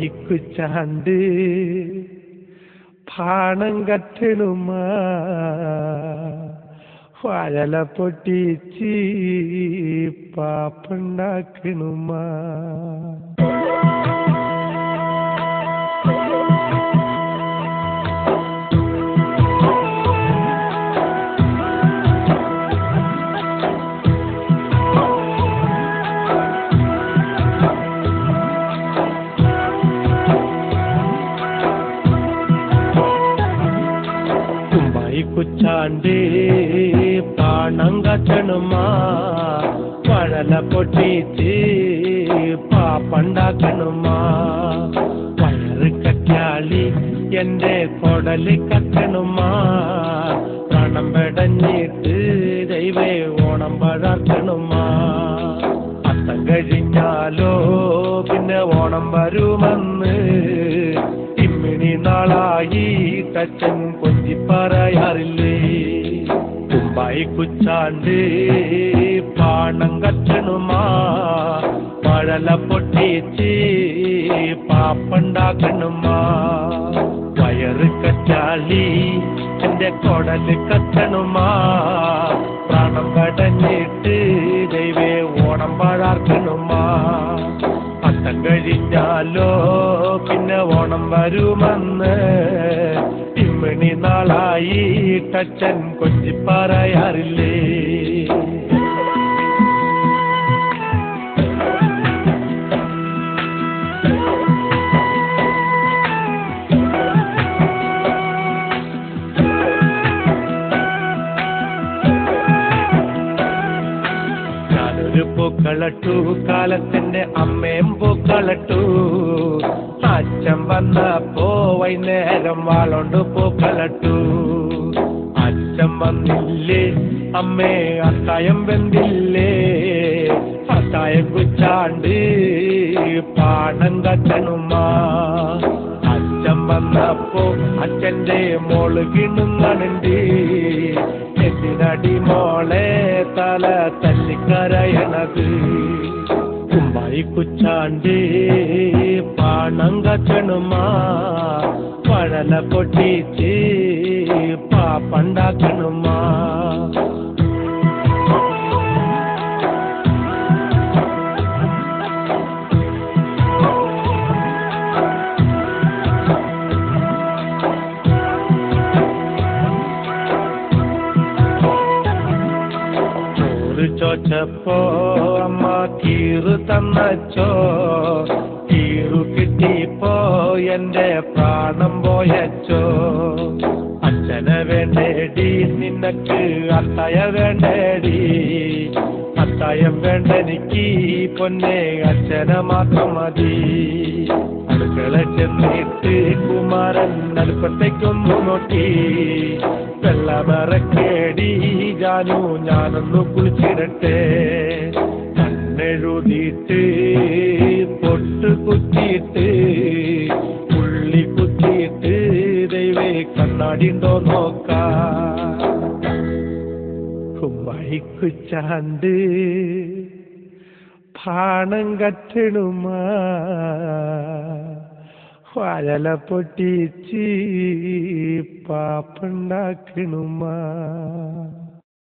ഇക്കുച്ചാണ്ട് പാണം കറ്റണുമാ വാഴല പൊട്ടിച്ച് പാപ്പുണ്ടാക്കണുമാ. കുച്ചാണ്ട് പാണം കറ്റണുമാ വഴല പൊട്ടിച്ച് പാപ്പുണ്ടാക്കണുമാ. വയറ് കറ്റാളി എന്റെ കൊടല് കത്തണുമാ. പ്രാണം പെടഞ്ഞിട്ട് ദൈവേ ഓണം പഴക്കണുമാ. അത്തം കഴിഞ്ഞാലോ പിന്നെ ഓണം വരുമെന്ന് ഇമ്മിണി നാളായി തച്ചൻ കൊഞ്ചി പറയാറില്ലേ. കുമ്പായി കുച്ചാണ്ട് പാണം കറ്റണുമാ വഴല പൊട്ടിച്ച് പാപ്പുണ്ടാക്കണുമാ. വയറ് കറ്റാളി എന്റെ കൊടല് കത്തണുമാ. പ്രാണം കടഞ്ഞിട്ട് ദൈവേ ഓണം പാഴാർക്കണുമാ. അത്തം കഴിഞ്ഞാലോ പിന്നെ ഓണം വരുമെന്ന് ഇമ്മിണി നാളായി തച്ചൻ കൊഞ്ചി പറയാറില്ലേ. പൂക്കളട്ടു കാലത്തിന്റെ അമ്മയും പൂക്കളട്ടു. അച്ഛൻ വന്നപ്പോ വൈകുന്നേരം വാളോണ്ട് പൂക്കളട്ടു. അച്ഛൻ വന്നില്ലേ അമ്മേ അത്തായം വെന്തില്ലേ. അത്തായം കുച്ചാണ്ട് പാണം കത്തണുമാ. അച്ഛൻ വന്നപ്പോ അച്ഛന്റെ മോള് കിണുങ്ങണുണ്ട്. എന്തിനടി മോളെ തല തല്ലിക്കരയണത്. കുമ്പായി കുച്ചാണ്ട് പാണം കത്തണുമാ വഴല പൊട്ടിച്ച് പാപ്പുണ്ടാക്കണുമാ. ചോച്ചപ്പോ അമ്മ കീറു തന്നച്ചോ. കീറു കിട്ടിപ്പോ എന്റെ പ്രാണം പോയച്ചോ. അച്ഛനെ വേണ്ടേടി നിനക്ക് അത്തായ വേണ്ടേടി. അത്തായം വേണ്ടെനിക്ക് പൊന്നെ അച്ഛനെ മാത്രം മതി. അടുക്കള ചെന്നിട്ട് കുമാരൻ അടുപ്പത്തേക്കൊന്നു നോക്കി. വെള്ളമറക്കേടി ജാനു ഞാനൊന്നു കുളിച്ചിടട്ടെ. കണ്ണെഴുതിയിട്ട് പൊട്ട് കുത്തിയിട്ട് പുള്ളി കുത്തിയിട്ട് ദൈവേ കണ്ണാടി ഉണ്ടോ നോക്കാം. കുമ്പായി കുച്ചാണ്ട് പാണം കറ്റണുമാ വാഴല പൊട്ടിച്ച് പാപ്പുണ്ടാക്കണുമാ.